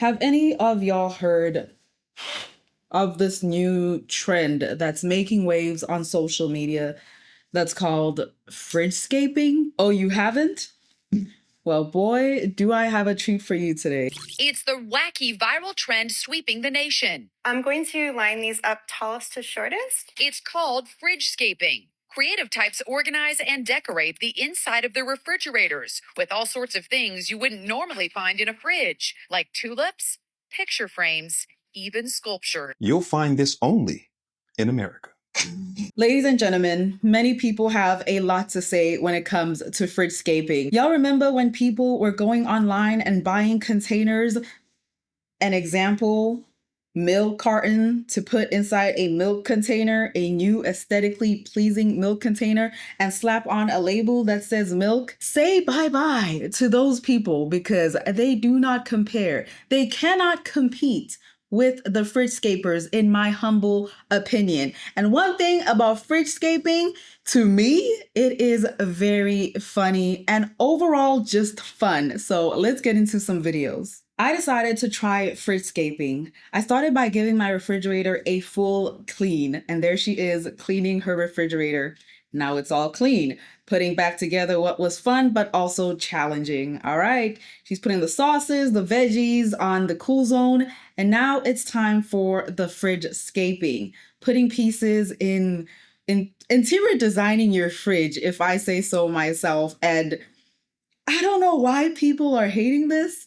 Have any of y'all heard of this new trend that's making waves on social media that's called fridgescaping? Oh, you haven't? Well, boy, do I have a treat for you today. It's the wacky viral trend sweeping the nation. I'm going to line these up tallest to shortest. It's called fridgescaping. Creative types organize and decorate the inside of their refrigerators with all sorts of things you wouldn't normally find in a fridge, like tulips, picture frames, even sculpture. You'll find this only in America. Ladies and gentlemen, many people have a lot to say when it comes to fridgescaping. Y'all remember when people were going online and buying containers? An example, milk carton to put inside a milk container, a new aesthetically pleasing milk container, and slap on a label that says milk. Say bye-bye to those people because they do not compare. They cannot compete with the fridgescapers, in my humble opinion. And one thing about fridgescaping, to me, it is very funny and overall just fun. So let's get into some videos. I decided to try fridgescaping. I started by giving my refrigerator a full clean, and there she is cleaning her refrigerator. Now it's all clean, putting back together what was fun but also challenging. All right, she's putting the sauces, the veggies on the cool zone, and now it's time for the fridgescaping, putting pieces in interior designing your fridge, if I say so myself. And I don't know why people are hating this.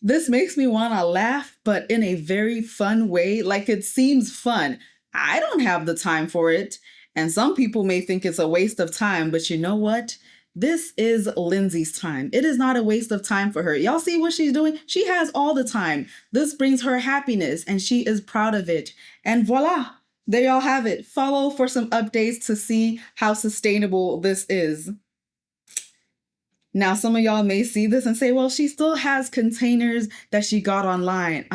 This makes me want to laugh, but in a very fun way. Like, it seems fun. I don't have the time for it. And some people may think it's a waste of time, but you know what? This is Lindsay's time. It is not a waste of time for her. Y'all see what she's doing? She has all the time. This brings her happiness and she is proud of it. And voila, there y'all have it. Follow for some updates to see how sustainable this is. Now, some of y'all may see this and say, well, she still has containers that she got online.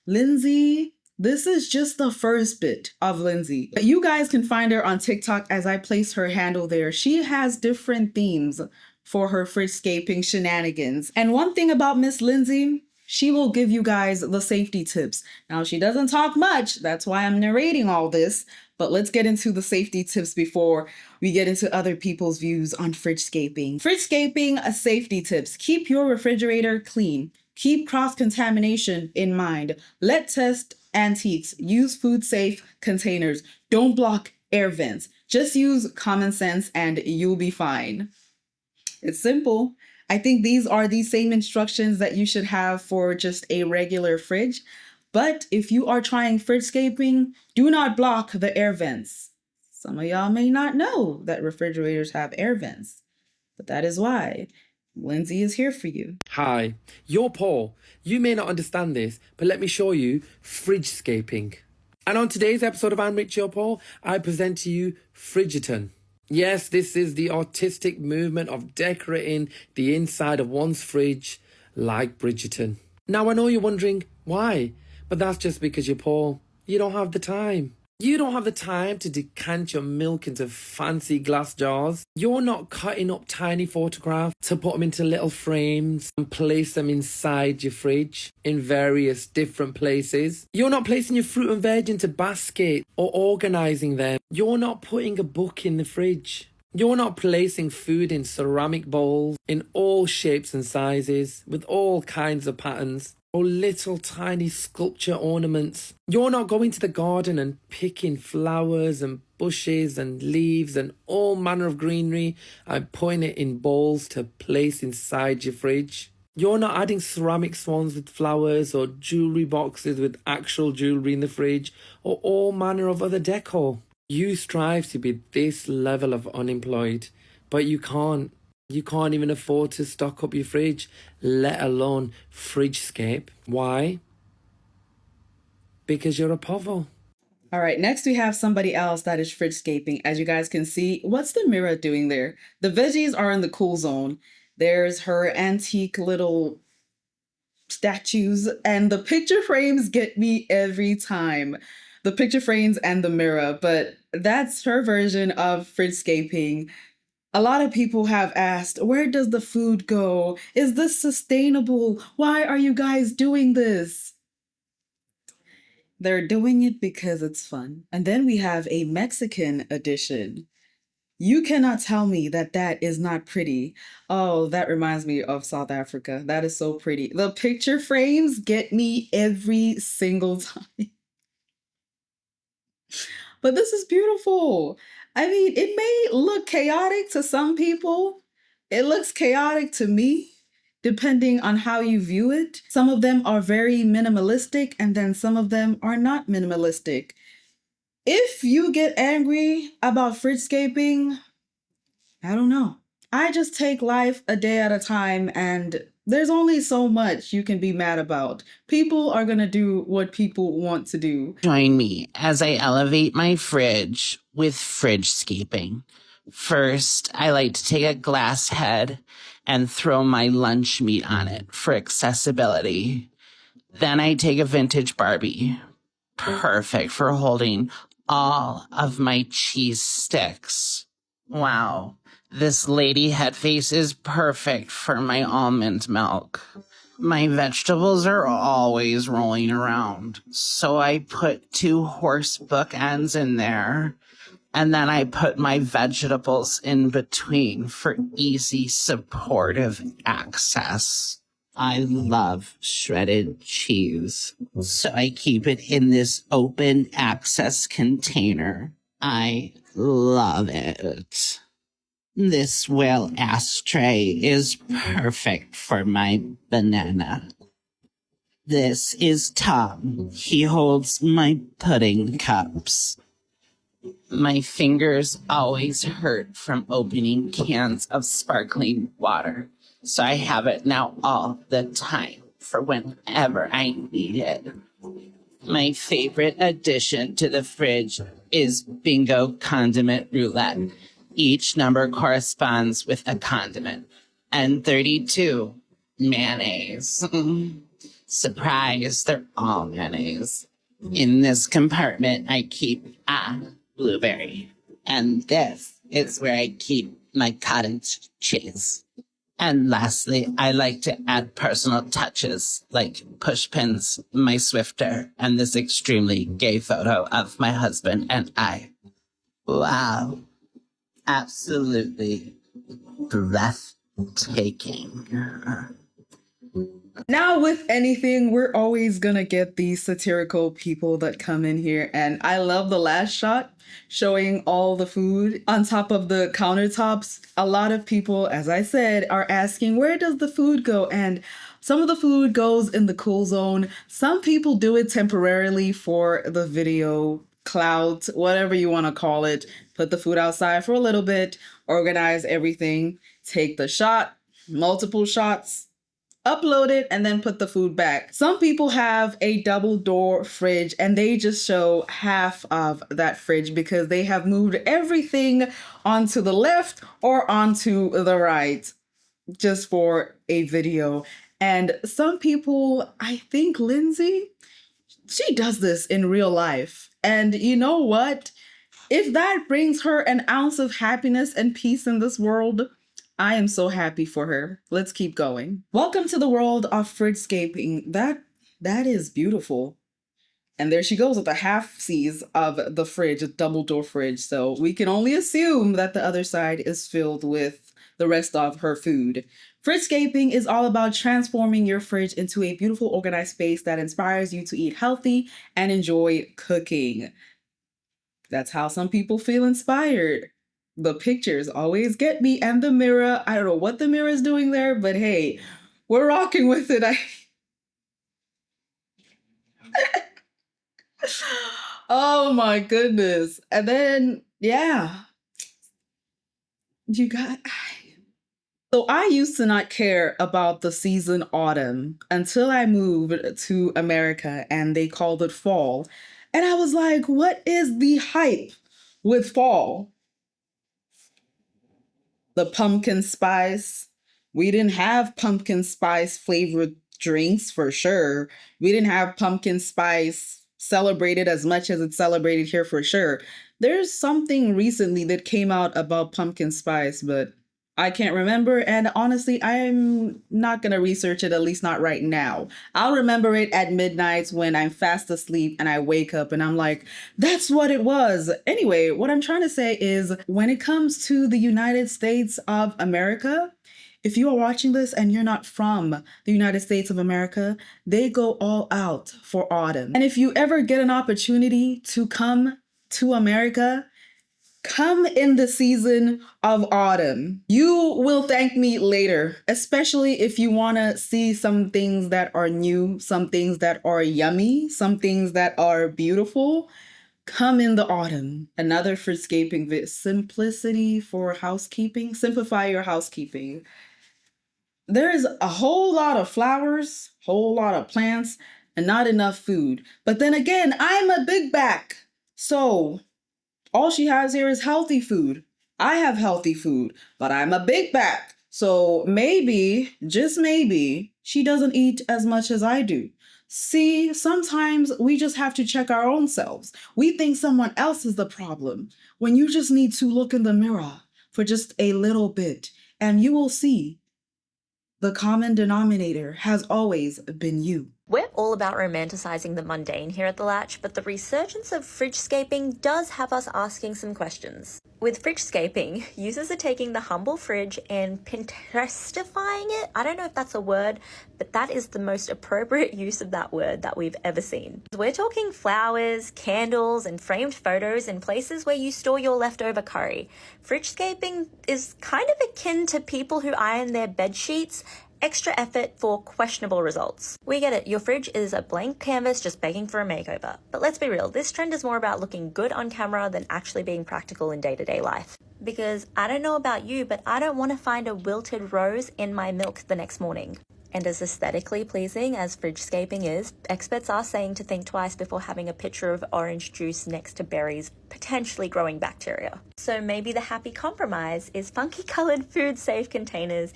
Lindsay, this is just the first bit of Lindsay. You guys can find her on TikTok as I place her handle there. She has different themes for her fridgescaping shenanigans. And one thing about Miss Lindsay, she will give you guys the safety tips. Now, she doesn't talk much. That's why I'm narrating all this. But let's get into the safety tips before we get into other people's views on fridgescaping. Fridgescaping safety tips. Keep your refrigerator clean. Keep cross-contamination in mind. Let test antiques. Use food-safe containers. Don't block air vents. Just use common sense and you'll be fine. It's simple. I think these are the same instructions that you should have for just a regular fridge. But if you are trying fridgescaping, do not block the air vents. Some of y'all may not know that refrigerators have air vents, but that is why Lindsay is here for you. Hi, you're Paul. You may not understand this, but let me show you fridgescaping. And on today's episode of I'm Rich, You're Paul, I present to you Frigiton. Yes, this is the artistic movement of decorating the inside of one's fridge like Bridgerton. Now, I know you're wondering why, but that's just because you're poor. You don't have the time. You don't have the time to decant your milk into fancy glass jars. You're not cutting up tiny photographs to put them into little frames and place them inside your fridge in various different places. You're not placing your fruit and veg into baskets or organising them. You're not putting a book in the fridge. You're not placing food in ceramic bowls in all shapes and sizes with all kinds of patterns, or little tiny sculpture ornaments. You're not going to the garden and picking flowers and bushes and leaves and all manner of greenery and putting it in bowls to place inside your fridge. You're not adding ceramic swans with flowers or jewellery boxes with actual jewellery in the fridge or all manner of other decor. You strive to be this level of unemployed, but you can't. You can't even afford to stock up your fridge, let alone fridgescape. Why? Because you're a povo. All right, next we have somebody else that is fridgescaping. As you guys can see, what's the mirror doing there? The veggies are in the cool zone. There's her antique little statues, and the picture frames get me every time. The picture frames and the mirror, but that's her version of fridgescaping. A lot of people have asked, where does the food go? Is this sustainable? Why are you guys doing this? They're doing it because it's fun. And then we have a Mexican edition. You cannot tell me that that is not pretty. Oh, that reminds me of South Africa. That is so pretty. The picture frames get me every single time. But this is beautiful. I mean, it may look chaotic to some people. It looks chaotic to me, depending on how you view it. Some of them are very minimalistic, and then some of them are not minimalistic. If you get angry about fridgescaping, I don't know. I just take life a day at a time, and there's only so much you can be mad about. People are going to do what people want to do. Join me as I elevate my fridge with fridgescaping. First, I like to take a glass head and throw my lunch meat on it for accessibility. Then I take a vintage Barbie, perfect for holding all of my cheese sticks. Wow, this lady head face is perfect for my almond milk. My vegetables are always rolling around, so I put 2 horse bookends in there, and then I put my vegetables in between for easy supportive access. I love shredded cheese, so I keep it in this open access container. I love it. This whale ashtray is perfect for my banana. This is Tom. He holds my pudding cups. My fingers always hurt from opening cans of sparkling water, so I have it now all the time for whenever I need it. My favorite addition to the fridge is Bingo Condiment Roulette. Each number corresponds with a condiment. And 32, mayonnaise. Surprise, they're all mayonnaise. In this compartment, I keep blueberry. And this is where I keep my cottage cheese. And lastly, I like to add personal touches like push pins, my Swifter, and this extremely gay photo of my husband and I. Wow. Absolutely breathtaking. Now, with anything, we're always gonna get these satirical people that come in here, and I love the last shot showing all the food on top of the countertops. A lot of people, as I said, are asking, where does the food go? And some of the food goes in the cool zone. Some people do it temporarily for the video clout, whatever you want to call it. Put the food outside for a little bit, organize everything, take the shot, multiple shots, upload it, and then put the food back. Some people have a double door fridge and they just show half of that fridge because they have moved everything onto the left or onto the right just for a video. And some people, I think Lindsay, she does this in real life. And you know what? If that brings her an ounce of happiness and peace in this world, I am so happy for her. Let's keep going. Welcome to the world of fridgescaping. That is beautiful. And there she goes with the half C's of the fridge, a double door fridge. So we can only assume that the other side is filled with the rest of her food. Fridgescaping is all about transforming your fridge into a beautiful, organized space that inspires you to eat healthy and enjoy cooking. That's how some people feel inspired. The pictures always get me, and the mirror. I don't know what the mirror is doing there, but hey, we're rocking with it. Oh my goodness. And then, yeah, you got. So I used to not care about the season autumn until I moved to America and they called it fall. And I was like, what is the hype with fall? The pumpkin spice. We didn't have pumpkin spice flavored drinks for sure. We didn't have pumpkin spice celebrated as much as it's celebrated here for sure. There's something recently that came out about pumpkin spice, but I can't remember. And honestly, I'm not going to research it, at least not right now. I'll remember it at midnight when I'm fast asleep and I wake up and I'm like, that's what it was. Anyway, what I'm trying to say is when it comes to the United States of America, if you are watching this and you're not from the United States of America, they go all out for autumn. And if you ever get an opportunity to come to America, come in the season of autumn. You will thank me later, especially if you want to see some things that are new, some things that are yummy, some things that are beautiful. Come in the autumn. Another fruitscaping simplicity for housekeeping. Simplify your housekeeping. There is a whole lot of flowers, whole lot of plants, and not enough food. But then again, I'm a big back. So all she has here is healthy food. I have healthy food, but I'm a big back. So maybe, just maybe, she doesn't eat as much as I do. See, sometimes we just have to check our own selves. We think someone else is the problem when you just need to look in the mirror for just a little bit and you will see the common denominator has always been you. We're all about romanticizing the mundane here at The Latch, but the resurgence of fridgescaping does have us asking some questions. With fridgescaping, users are taking the humble fridge and Pinterestifying it. I don't know if that's a word, but that is the most appropriate use of that word that we've ever seen. We're talking flowers, candles, and framed photos in places where you store your leftover curry. Fridgescaping is kind of akin to people who iron their bed sheets. Extra effort for questionable results. We get it, your fridge is a blank canvas just begging for a makeover. But let's be real, this trend is more about looking good on camera than actually being practical in day-to-day life. Because I don't know about you, but I don't want to find a wilted rose in my milk the next morning. And as aesthetically pleasing as fridgescaping is, experts are saying to think twice before having a pitcher of orange juice next to berries, potentially growing bacteria. So maybe the happy compromise is funky colored food-safe containers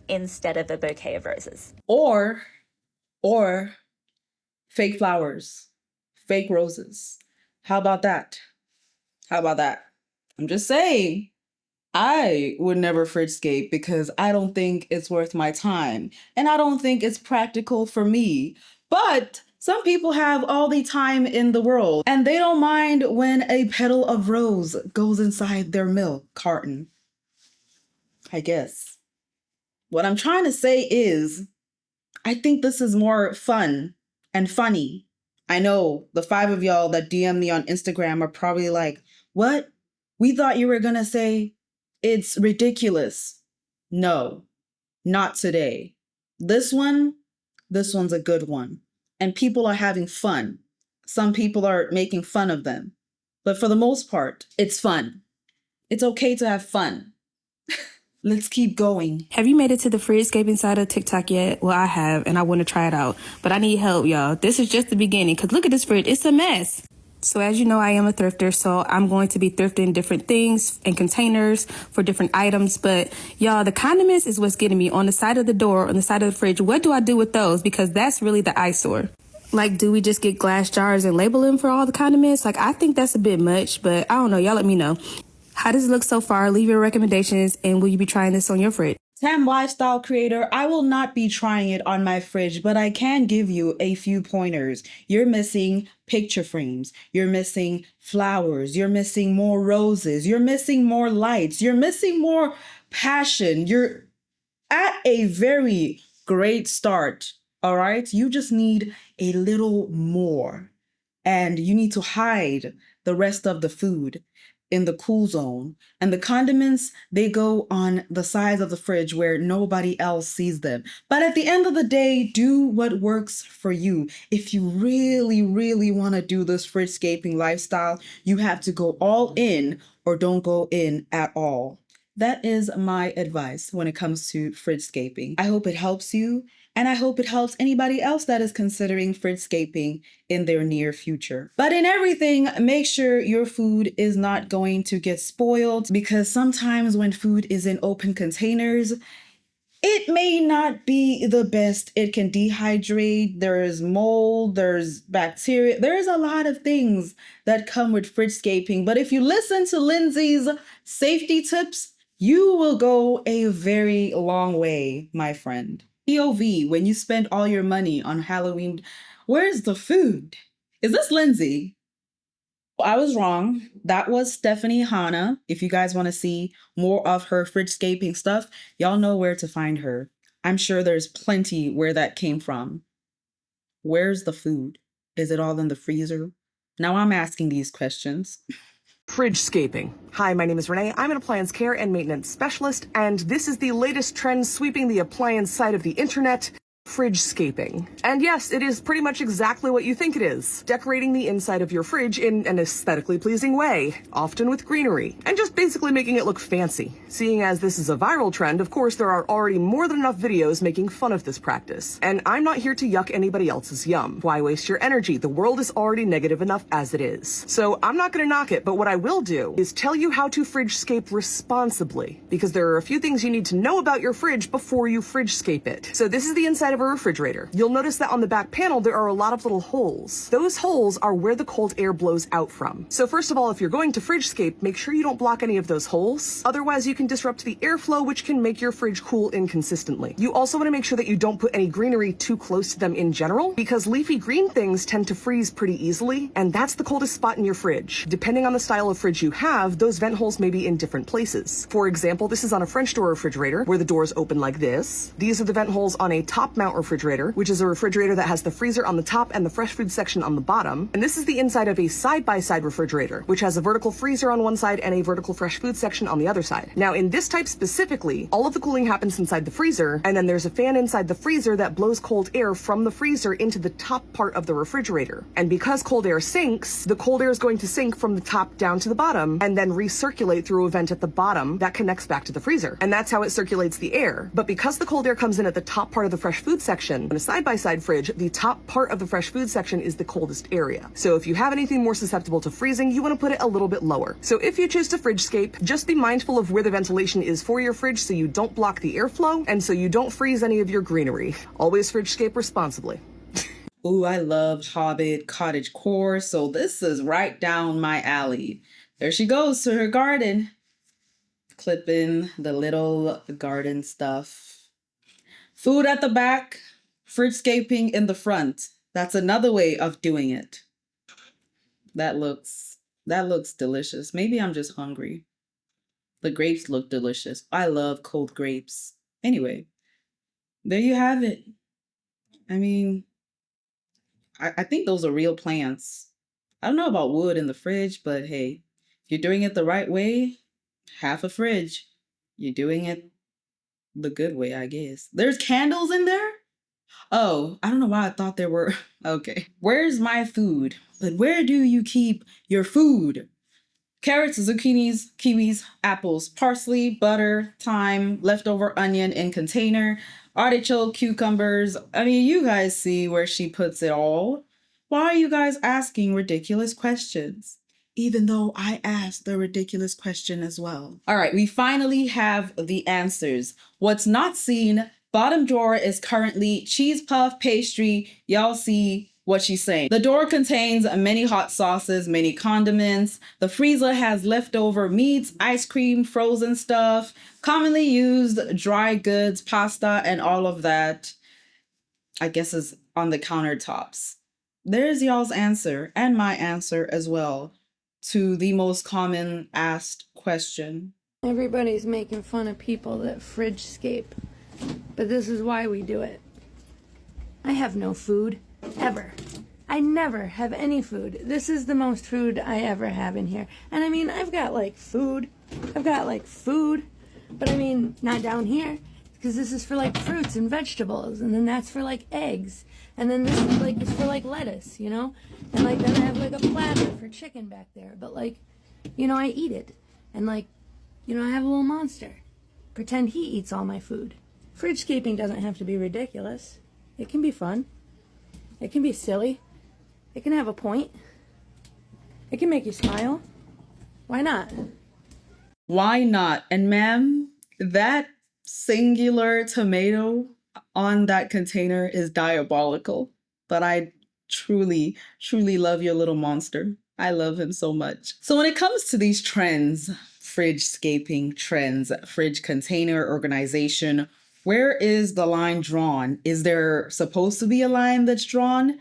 instead of a bouquet of roses. Or fake flowers, fake roses. How about that? How about that? I'm just saying, I would never fridgescape because I don't think it's worth my time. And I don't think it's practical for me. But some people have all the time in the world and they don't mind when a petal of rose goes inside their milk carton. I guess. What I'm trying to say is, I think this is more fun and funny. I know the 5 of y'all that DM me on Instagram are probably like, what? We thought you were going to say it's ridiculous. No, not today. This one's a good one. And people are having fun. Some people are making fun of them. But for the most part, it's fun. It's okay to have fun. Let's keep going. Have you made it to the fridgescaping side of TikTok yet? Well, I have, and I want to try it out. But I need help, y'all. This is just the beginning, because look at this fridge. It's a mess. So as you know, I am a thrifter, so I'm going to be thrifting different things and containers for different items. But y'all, the condiments is what's getting me. On the side of the door, on the side of the fridge, what do I do with those? Because that's really the eyesore. Like, do we just get glass jars and label them for all the condiments? Like, I think that's a bit much, but I don't know. Y'all let me know. How does it look so far? Leave your recommendations, and will you be trying this on your fridge? Tam Lifestyle Creator, I will not be trying it on my fridge, but I can give you a few pointers. You're missing picture frames. You're missing flowers. You're missing more roses. You're missing more lights. You're missing more passion. You're at a very great start, all right? You just need a little more, and you need to hide the rest of the food in the cool zone. And the condiments, they go on the sides of the fridge where nobody else sees them. But at the end of the day, do what works for you. If you really, really want to do this fridgescaping lifestyle, you have to go all in or don't go in at all. That is my advice when it comes to fridgescaping. I hope it helps you, and I hope it helps anybody else that is considering fridgescaping in their near future. But in everything, make sure your food is not going to get spoiled, because sometimes when food is in open containers, It may not be the best. It can dehydrate. There is mold. There's bacteria. There's a lot of things that come with fridgescaping. But if you listen to Lindsay's safety tips, you will go a very long way, my friend. POV, when you spend all your money on Halloween, where's the food? Is this Lindsay? I was wrong. That was Stephanie Hanna. If you guys want to see more of her fridgescaping stuff, y'all know where to find her. I'm sure there's plenty where that came from. Where's the food? Is it all in the freezer? Now I'm asking these questions. Fridgescaping. Hi, my name is Renee. I'm an appliance care and maintenance specialist, and this is the latest trend sweeping the appliance side of the internet. Fridgescaping. And yes, it is pretty much exactly what you think it is. Decorating the inside of your fridge in an aesthetically pleasing way, often with greenery, and just basically making it look fancy. Seeing as this is a viral trend, of course there are already more than enough videos making fun of this practice. And I'm not here to yuck anybody else's yum. Why waste your energy? The world is already negative enough as it is. So I'm not gonna knock it, but what I will do is tell you how to fridgescape responsibly, because there are a few things you need to know about your fridge before you fridgescape it. So this is the inside of a refrigerator. You'll notice that on the back panel there are a lot of little holes. Those holes are where the cold air blows out from. So first of all, if you're going to fridgescape, make sure you don't block any of those holes. Otherwise you can disrupt the airflow, which can make your fridge cool inconsistently. You also want to make sure that you don't put any greenery too close to them in general, because leafy green things tend to freeze pretty easily, and that's the coldest spot in your fridge. Depending on the style of fridge you have, those vent holes may be in different places. For example, this is on a French door refrigerator where the doors open like this. These are the vent holes on a top mount refrigerator, which is a refrigerator that has the freezer on the top and the fresh food section on the bottom. And this is the inside of a side-by-side refrigerator, which has a vertical freezer on one side and a vertical fresh food section on the other side. Now, in this type specifically, all of the cooling happens inside the freezer, and then there's a fan inside the freezer that blows cold air from the freezer into the top part of the refrigerator. And because cold air sinks, the cold air is going to sink from the top down to the bottom and then recirculate through a vent at the bottom that connects back to the freezer. And that's how it circulates the air. But because the cold air comes in at the top part of the fresh food section, in a side-by-side fridge, the top part of the fresh food section is the coldest area. So if you have anything more susceptible to freezing, you want to put it a little bit lower. So if you choose to fridgescape, just be mindful of where the ventilation is for your fridge so you don't block the airflow and so you don't freeze any of your greenery. Always fridgescape responsibly. Ooh, I love Hobbit cottage core, so this is right down my alley. There she goes to her garden. Clipping the little garden stuff. Food at the back, fridgescaping in the front. That's another way of doing it. That looks delicious. Maybe I'm just hungry. The grapes look delicious. I love cold grapes. Anyway, there you have it. I mean, I think those are real plants. I don't know about wood in the fridge, but hey, if you're doing it the right way, half a fridge. You're doing it the good way, I guess. There's candles in there? Oh, I don't know why I thought there were. Okay. Where's my food? But where do you keep your food? Carrots, zucchinis, kiwis, apples, parsley, butter, thyme, leftover onion in container, artichoke, cucumbers. I mean, you guys see where she puts it all. Why are you guys asking ridiculous questions? Even though I asked the ridiculous question as well. All right, we finally have the answers. What's not seen, bottom drawer is currently cheese puff pastry. Y'all see what she's saying. The drawer contains many hot sauces, many condiments. The freezer has leftover meats, ice cream, frozen stuff, commonly used dry goods, pasta, and all of that, I guess, is on the countertops. There's y'all's answer and my answer as well to the most common asked question. Everybody's making fun of people that fridgescape, but this is why we do it. I have no food, ever. I never have any food. This is the most food I ever have in here. And I mean, I've got food, but I mean, not down here, because this is for fruits and vegetables, and then that's for eggs, and then this is for lettuce, you know? And then I have a platter for chicken back there, but I eat it, and I have a little monster. Pretend he eats all my food. Fridgescaping doesn't have to be ridiculous. It can be fun. It can be silly. It can have a point. It can make you smile. Why not? Why not? And ma'am, that singular tomato on that container is diabolical. But I truly, truly love your little monster. I love him so much. So when it comes to these trends, fridge-scaping trends, fridge container organization, where is the line drawn? Is there supposed to be a line that's drawn?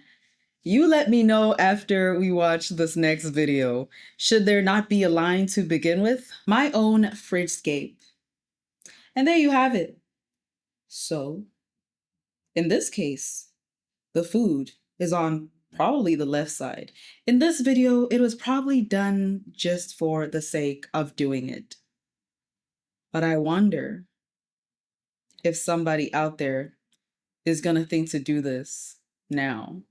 You let me know after we watch this next video. Should there not be a line to begin with? My own fridge-scape. And there you have it. So, in this case, the food is on probably the left side. In this video, it was probably done just for the sake of doing it. But I wonder if somebody out there is gonna think to do this now.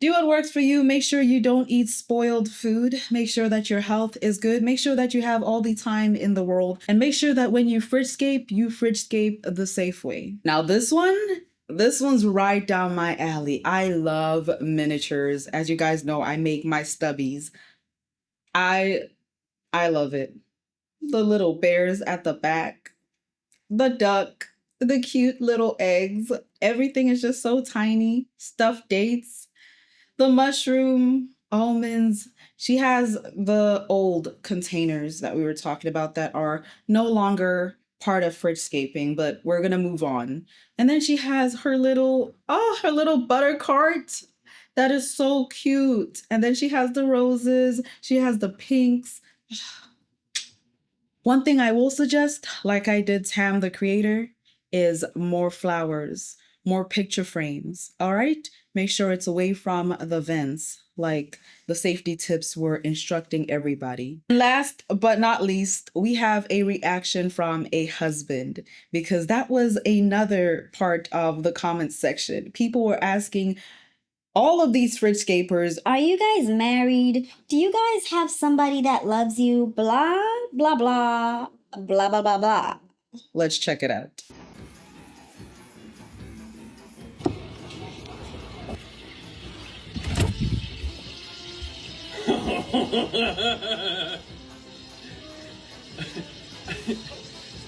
Do what works for you. Make sure you don't eat spoiled food. Make sure that your health is good. Make sure that you have all the time in the world. And make sure that when you fridge-scape the safe way. Now this one's right down my alley. I love miniatures. As you guys know, I make my stubbies. I love it. The little bears at the back, the duck, the cute little eggs. Everything is just so tiny. Stuffed dates. The mushroom, almonds. She has the old containers that we were talking about that are no longer part of fridge-scaping, but we're gonna move on. And then she has her little butter cart. That is so cute. And then she has the roses. She has the pinks. One thing I will suggest, like I did Tam the creator, is more flowers, more picture frames, all right? Make sure it's away from the vents, like the safety tips were instructing everybody. Last but not least, we have a reaction from a husband, because that was another part of the comments section. People were asking all of these fridge-scapers, are you guys married? Do you guys have somebody that loves you? Blah, blah, blah, blah, blah, blah, blah. Let's check it out.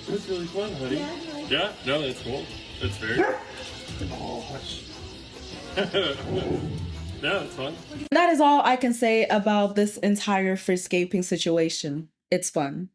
That's really fun, honey. Yeah, no, that's cool. That's very. Oh, no, it's fun. That is all I can say about this entire fridge-scaping situation. It's fun.